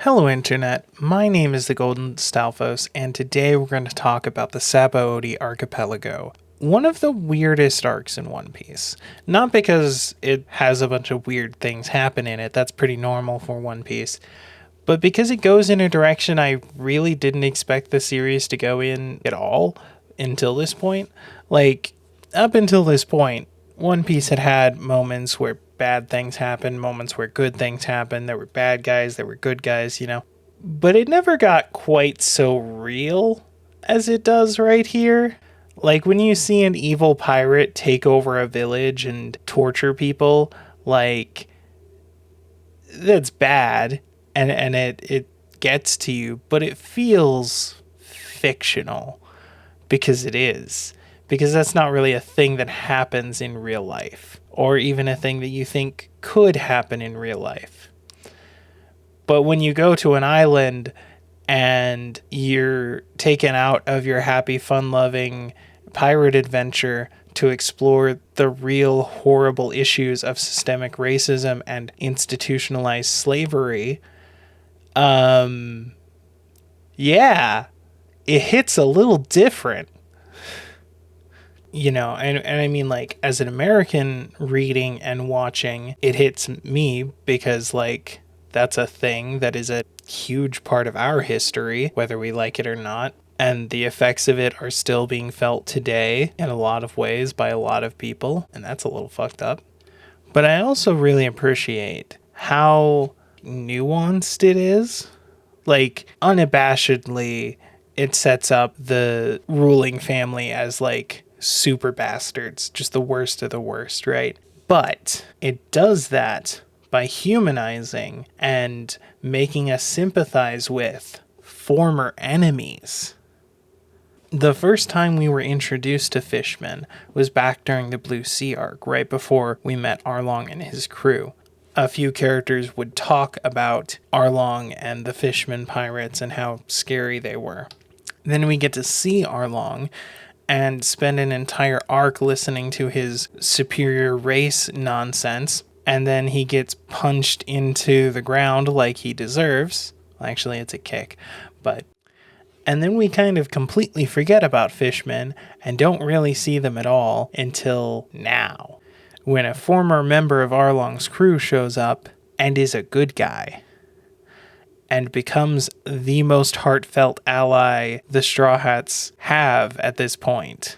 Hello Internet, my name is the Golden Stalfos, and today we're going to talk about the Sabaody Archipelago. One of the weirdest arcs in One Piece. Not because it has a bunch of weird things happen in it, that's pretty normal for One Piece, but because it goes in a direction I really didn't expect the series to go in at all until this point. Like, up until this point, One Piece had had moments where bad things happen, moments where good things happen. There were bad guys, there were good guys, But it never got quite so real as it does right here. Like when you see an evil pirate take over a village and torture people, like that's bad and it gets to you, but it feels fictional because it is. Because that's not really a thing that happens in real life, or even a thing that you think could happen in real life. But when you go to an island and you're taken out of your happy, fun-loving pirate adventure to explore the real horrible issues of systemic racism and institutionalized slavery, yeah, it hits a little different. And I mean, like, as an American reading and watching, it hits me because, like, that's a thing that is a huge part of our history, whether we like it or not. And the effects of it are still being felt today in a lot of ways by a lot of people. And that's a little fucked up. But I also really appreciate how nuanced it is. Like, unabashedly, it sets up the ruling family as, like, super bastards, just the worst of the worst, right? But it does that by humanizing and making us sympathize with former enemies. The first time we were introduced to fishmen was back during the Blue Sea arc, right before we met Arlong and his crew. A few characters would talk about Arlong and the fishmen pirates and how scary they were. Then we get to see Arlong and spend an entire arc listening to his superior race nonsense, and then he gets punched into the ground like he deserves. Actually, it's a kick, but... And then we kind of completely forget about fishmen and don't really see them at all until now, when a former member of Arlong's crew shows up and is a good guy, and becomes the most heartfelt ally the Straw Hats have at this point.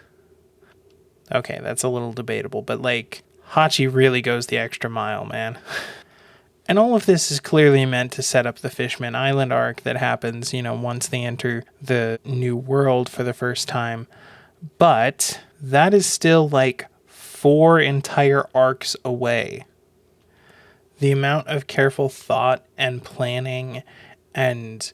Okay, that's a little debatable, but like, Hachi really goes the extra mile, man. And all of this is clearly meant to set up the Fishman Island arc that happens, once they enter the new world for the first time. But that is still like 4 entire arcs away. The amount of careful thought and planning and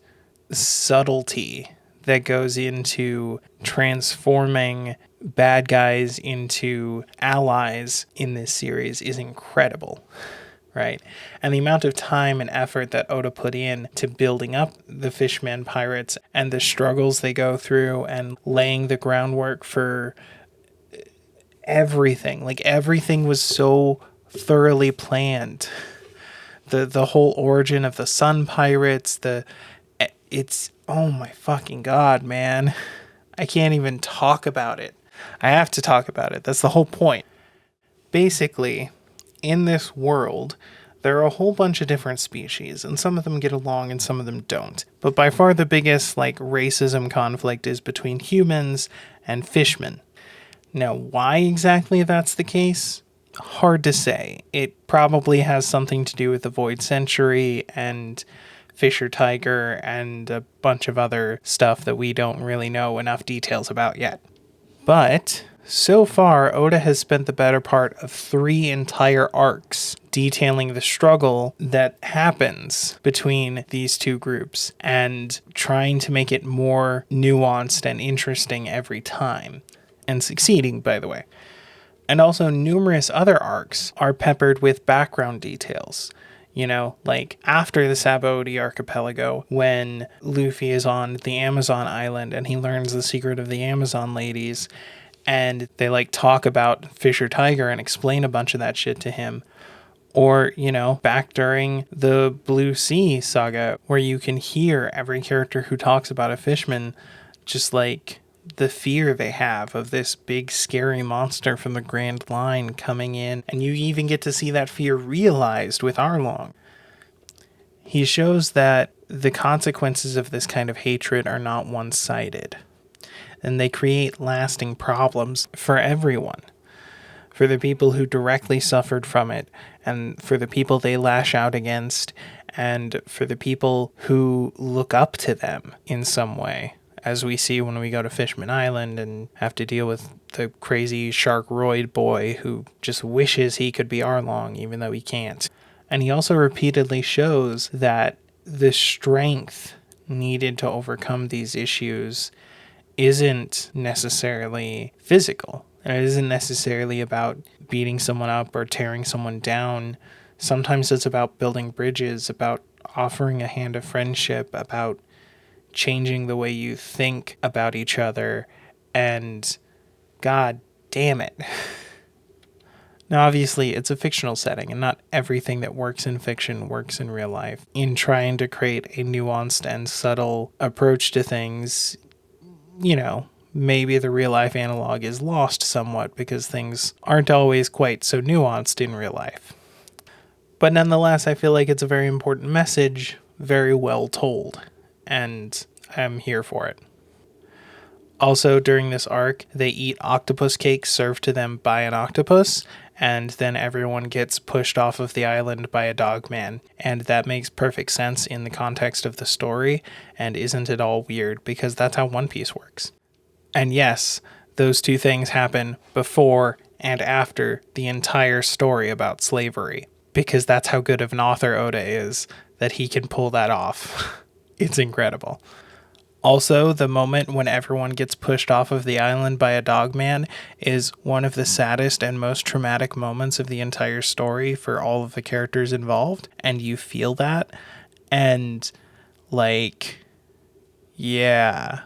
subtlety that goes into transforming bad guys into allies in this series is incredible, right? And the amount of time and effort that Oda put in to building up the Fishman pirates and the struggles they go through and laying the groundwork for everything. Like, everything was so thoroughly planned. The whole origin of the Sun Pirates, it's, oh my fucking god, man. I can't even talk about it. I have to talk about it. That's the whole point. Basically, in this world, there are a whole bunch of different species, and some of them get along and some of them don't. But by far the biggest, racism conflict is between humans and fishmen. Now, why exactly that's the case? Hard to say. It probably has something to do with the Void Century and Fisher Tiger and a bunch of other stuff that we don't really know enough details about yet. But so far, Oda has spent the better part of 3 entire arcs detailing the struggle that happens between these two groups and trying to make it more nuanced and interesting every time. And succeeding, by the way. And also numerous other arcs are peppered with background details. After the Sabaody Archipelago, when Luffy is on the Amazon island and he learns the secret of the Amazon ladies, and they talk about Fisher Tiger and explain a bunch of that shit to him. Or, back during the Blue Sea saga, where you can hear every character who talks about a fishman, just like the fear they have of this big scary monster from the Grand Line coming in, and you even get to see that fear realized with Arlong. He shows that the consequences of this kind of hatred are not one-sided, and they create lasting problems for everyone. For the people who directly suffered from it, and for the people they lash out against, and for the people who look up to them in some way, as we see when we go to Fishman Island and have to deal with the crazy Sharkroid boy who just wishes he could be Arlong even though he can't. And he also repeatedly shows that the strength needed to overcome these issues isn't necessarily physical. And it isn't necessarily about beating someone up or tearing someone down. Sometimes it's about building bridges, about offering a hand of friendship, about changing the way you think about each other. And God damn it. Now, obviously, it's a fictional setting, and not everything that works in fiction works in real life. In trying to create a nuanced and subtle approach to things, maybe the real life analog is lost somewhat because things aren't always quite so nuanced in real life. But nonetheless, I feel like it's a very important message, very well told, and I'm here for it. Also, during this arc, they eat octopus cake served to them by an octopus, and then everyone gets pushed off of the island by a dog man. And that makes perfect sense in the context of the story, and isn't at all weird, because that's how One Piece works. And yes, those two things happen before and after the entire story about slavery, because that's how good of an author Oda is, that he can pull that off. It's incredible. Also, the moment when everyone gets pushed off of the island by a dogman is one of the saddest and most traumatic moments of the entire story for all of the characters involved, and you feel that, and, yeah.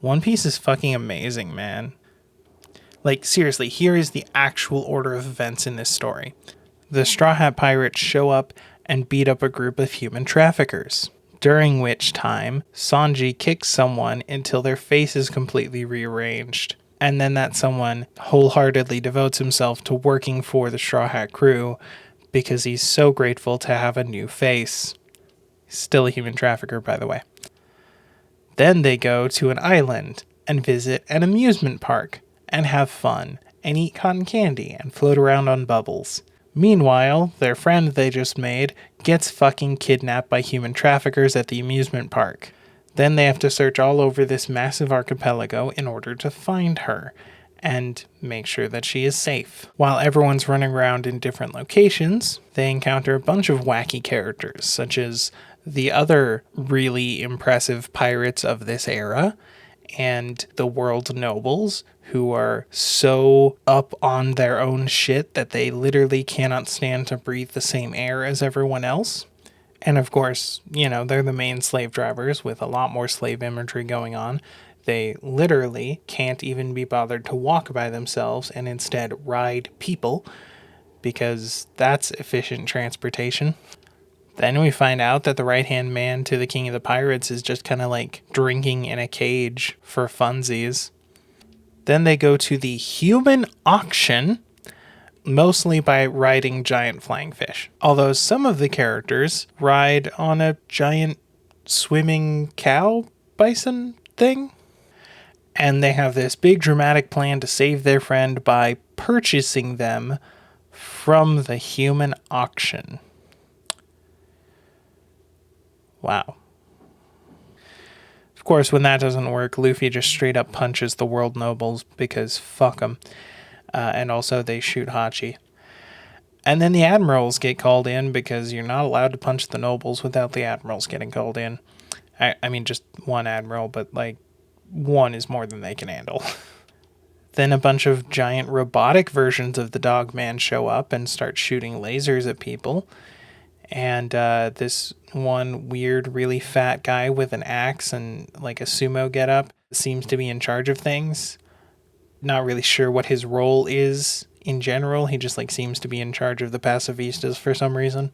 One Piece is fucking amazing, man. Seriously, here is the actual order of events in this story. The Straw Hat Pirates show up and beat up a group of human traffickers, during which time Sanji kicks someone until their face is completely rearranged. And then that someone wholeheartedly devotes himself to working for the Straw Hat crew because he's so grateful to have a new face. Still a human trafficker, by the way. Then they go to an island and visit an amusement park and have fun and eat cotton candy and float around on bubbles. Meanwhile, their friend they just made gets fucking kidnapped by human traffickers at the amusement park. Then they have to search all over this massive archipelago in order to find her and make sure that she is safe. While everyone's running around in different locations, they encounter a bunch of wacky characters, such as the other really impressive pirates of this era, and the world nobles, who are so up on their own shit that they literally cannot stand to breathe the same air as everyone else. And of course, they're the main slave drivers with a lot more slave imagery going on. They literally can't even be bothered to walk by themselves and instead ride people, because that's efficient transportation. Then we find out that the right-hand man to the King of the Pirates is just kind of drinking in a cage for funsies. Then they go to the human auction, mostly by riding giant flying fish. Although some of the characters ride on a giant swimming cow bison thing. And they have this big dramatic plan to save their friend by purchasing them from the human auction. Wow. Of course, when that doesn't work, Luffy just straight up punches the world nobles because fuck them. And also they shoot Hachi. And then the admirals get called in because you're not allowed to punch the nobles without the admirals getting called in. I mean, just one admiral, but one is more than they can handle. Then a bunch of giant robotic versions of the Dogman show up and start shooting lasers at people. And this one weird, really fat guy with an axe and a sumo getup seems to be in charge of things. Not really sure what his role is in general. He just like seems to be in charge of the pacifistas for some reason.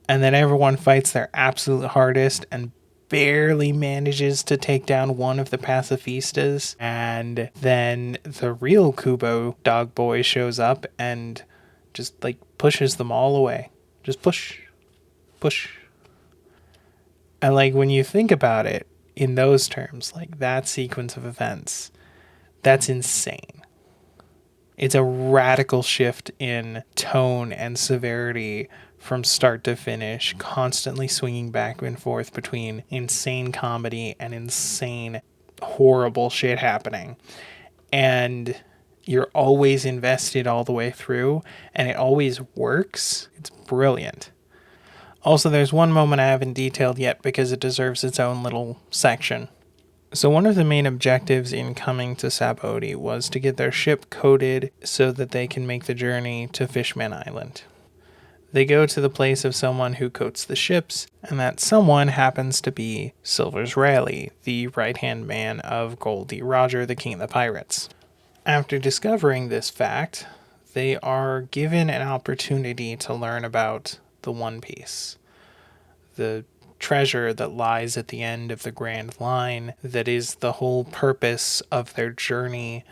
And then everyone fights their absolute hardest and barely manages to take down one of the pacifistas. And then the real Kubo dog boy shows up and just like pushes them all away. Just push. And like when you think about it in those terms, like that sequence of events, that's insane. It's a radical shift in tone and severity from start to finish, constantly swinging back and forth between insane comedy and insane horrible shit happening. And you're always invested all the way through, and it always works. It's brilliant. Also, there's one moment I haven't detailed yet because it deserves its own little section. So one of the main objectives in coming to Saboti was to get their ship coated so that they can make the journey to Fishman Island. They go to the place of someone who coats the ships, and that someone happens to be Silvers Rayleigh, the right-hand man of Goldie Roger, the King of the Pirates. After discovering this fact, they are given an opportunity to learn about the One Piece, the treasure that lies at the end of the Grand Line, that is the whole purpose of their journey,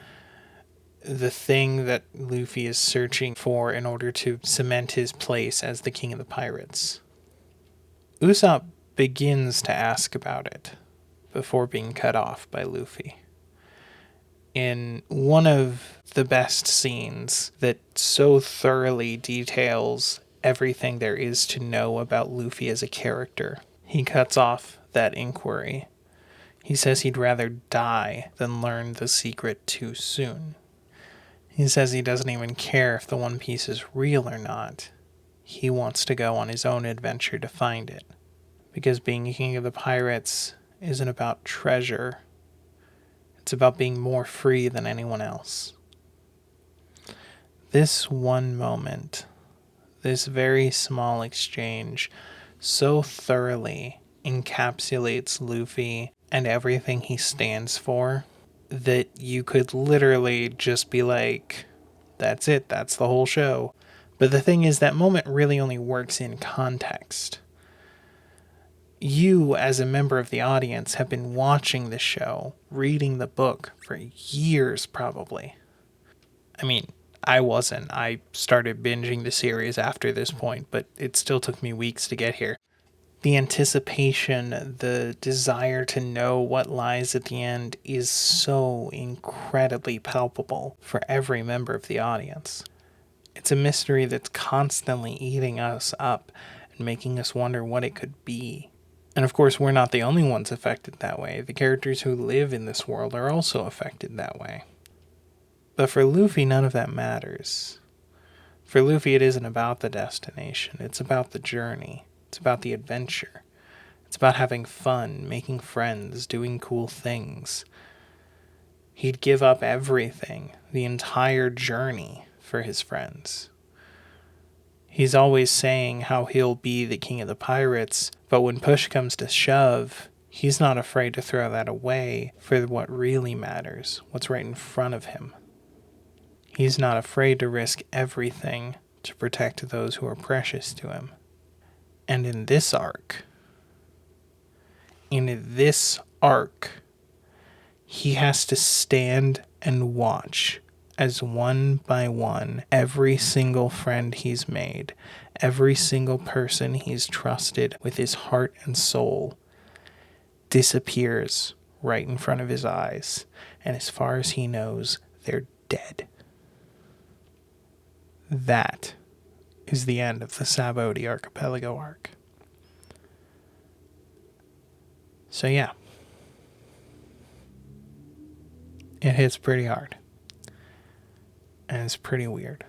the thing that Luffy is searching for in order to cement his place as the King of the Pirates. Usopp begins to ask about it before being cut off by Luffy. In one of the best scenes that so thoroughly details everything there is to know about Luffy as a character, he cuts off that inquiry. He says he'd rather die than learn the secret too soon. He says he doesn't even care if the One Piece is real or not. He wants to go on his own adventure to find it. Because being King of the Pirates isn't about treasure. It's about being more free than anyone else. This one moment, this very small exchange, so thoroughly encapsulates Luffy and everything he stands for that you could literally just be like, that's it, that's the whole show. But the thing is, that moment really only works in context. You, as a member of the audience, have been watching the show, reading the book for years probably. I mean, I wasn't. I started binging the series after this point, but it still took me weeks to get here. The anticipation, the desire to know what lies at the end is so incredibly palpable for every member of the audience. It's a mystery that's constantly eating us up and making us wonder what it could be. And of course, we're not the only ones affected that way. The characters who live in this world are also affected that way. But for Luffy, none of that matters. For Luffy, it isn't about the destination. It's about the journey. It's about the adventure. It's about having fun, making friends, doing cool things. He'd give up everything, the entire journey, for his friends. He's always saying how he'll be the King of the Pirates, but when push comes to shove, he's not afraid to throw that away for what really matters, what's right in front of him. He's not afraid to risk everything to protect those who are precious to him. And in this arc, he has to stand and watch as one by one, every single friend he's made, every single person he's trusted with his heart and soul, disappears right in front of his eyes. And as far as he knows, they're dead. That is the end of the Saboti Archipelago arc. So yeah, it hits pretty hard. And it's pretty weird.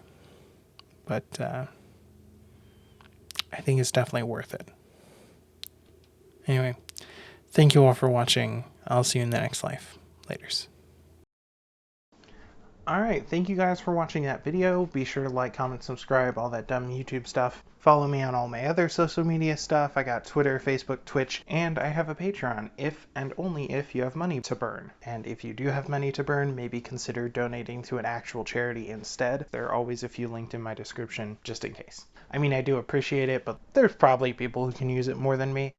But I think it's definitely worth it. Anyway, thank you all for watching. I'll see you in the next life. Laters. Alright, thank you guys for watching that video. Be sure to like, comment, subscribe, all that dumb YouTube stuff. Follow me on all my other social media stuff. I got Twitter, Facebook, Twitch, and I have a Patreon if and only if you have money to burn. And if you do have money to burn, maybe consider donating to an actual charity instead. There are always a few linked in my description, just in case. I mean, I do appreciate it, but there's probably people who can use it more than me.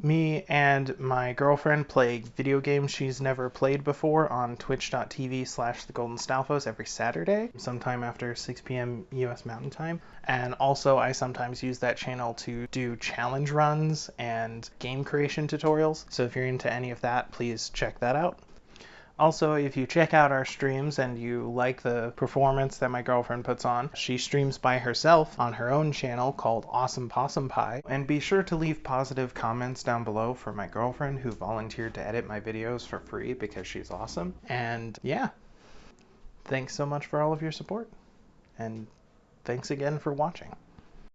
Me and my girlfriend play video games she's never played before on twitch.tv/thegolden every Saturday, sometime after 6 p.m. US Mountain Time. And also I sometimes use that channel to do challenge runs and game creation tutorials. So if you're into any of that, please check that out. Also, if you check out our streams and you like the performance that my girlfriend puts on, she streams by herself on her own channel called Awesome Possum Pie. And be sure to leave positive comments down below for my girlfriend who volunteered to edit my videos for free because she's awesome. And yeah, thanks so much for all of your support. And thanks again for watching.